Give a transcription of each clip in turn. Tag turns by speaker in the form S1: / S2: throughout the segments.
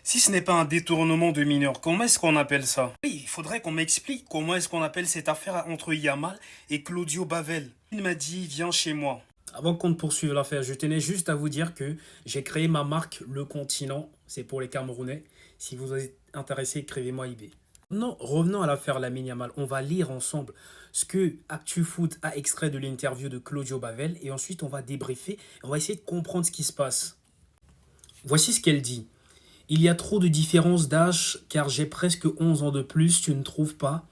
S1: Si ce n'est pas un détournement de mineurs, comment est-ce qu'on appelle ça? Oui, il faudrait qu'on m'explique comment est-ce qu'on appelle cette affaire entre Yamal et Claudio Bavel. Il m'a dit, viens chez moi. Avant qu'on ne poursuive l'affaire, je tenais juste à vous dire que j'ai créé ma marque Le Continent. C'est pour les Camerounais. Si vous êtes intéressé, écrivez-moi eBay. Non, revenons à l'affaire Lamine Yamal. On va lire ensemble ce que ActuFoot a extrait de l'interview de Claudio Bavel et ensuite on va débriefer. On va essayer de comprendre ce qui se passe. Voici ce qu'elle dit. Il y a trop de différence d'âge car j'ai presque 11 ans de plus, tu ne trouves pas?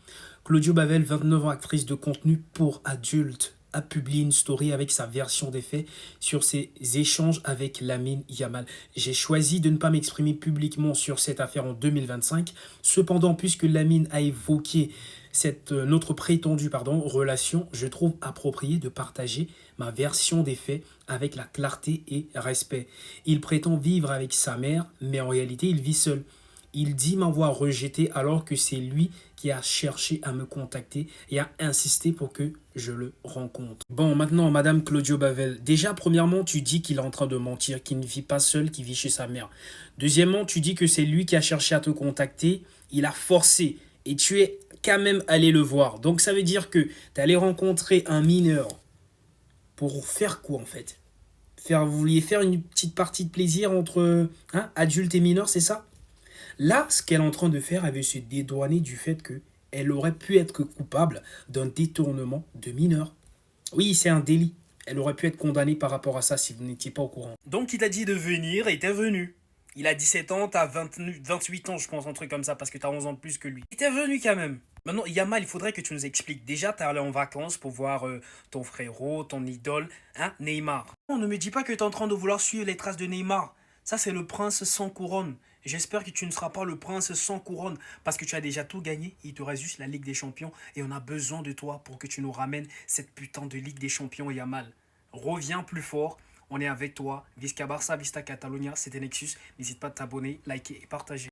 S1: Claudio Bavel, 29 ans, actrice de contenu pour adultes, a publié une story avec sa version des faits sur ses échanges avec Lamine Yamal. J'ai choisi de ne pas m'exprimer publiquement sur cette affaire en 2025. Cependant, puisque Lamine a évoqué notre prétendue relation, je trouve approprié de partager ma version des faits avec la clarté et respect. Il prétend vivre avec sa mère, mais en réalité, il vit seul. Il dit m'avoir rejeté alors que c'est lui qui a cherché à me contacter et a insisté pour que je le rencontre. Bon, maintenant, Madame Claudio Bavel, déjà, premièrement, tu dis qu'il est en train de mentir, qu'il ne vit pas seul, qu'il vit chez sa mère. Deuxièmement, tu dis que c'est lui qui a cherché à te contacter, il a forcé et tu es quand même allé le voir. Donc ça veut dire que tu es allé rencontrer un mineur pour faire quoi en fait? Vous vouliez faire une petite partie de plaisir entre adultes et mineurs, c'est ça? Là, ce qu'elle est en train de faire, elle veut se dédouaner du fait que elle aurait pu être coupable d'un détournement de mineurs. Oui, c'est un délit. Elle aurait pu être condamnée par rapport à ça si vous n'étiez pas au courant. Donc il t'a dit de venir et t'es venu. Il a 17 ans, t'as 28 ans, je pense, un truc comme ça, parce que t'as 11 ans de plus que lui. Il t'es venu quand même. Maintenant, Yamal, il faudrait que tu nous expliques. Déjà, t'es allé en vacances pour voir ton frérot, ton idole, Neymar. On ne me dit pas que t'es en train de vouloir suivre les traces de Neymar. Ça, c'est le prince sans couronne. J'espère que tu ne seras pas le prince sans couronne parce que tu as déjà tout gagné. Il te reste juste la Ligue des Champions et on a besoin de toi pour que tu nous ramènes cette putain de Ligue des Champions, Yamal. Reviens plus fort. On est avec toi. Visca Barça, Vista Catalunya, c'était Nexus. N'hésite pas à t'abonner, liker et partager.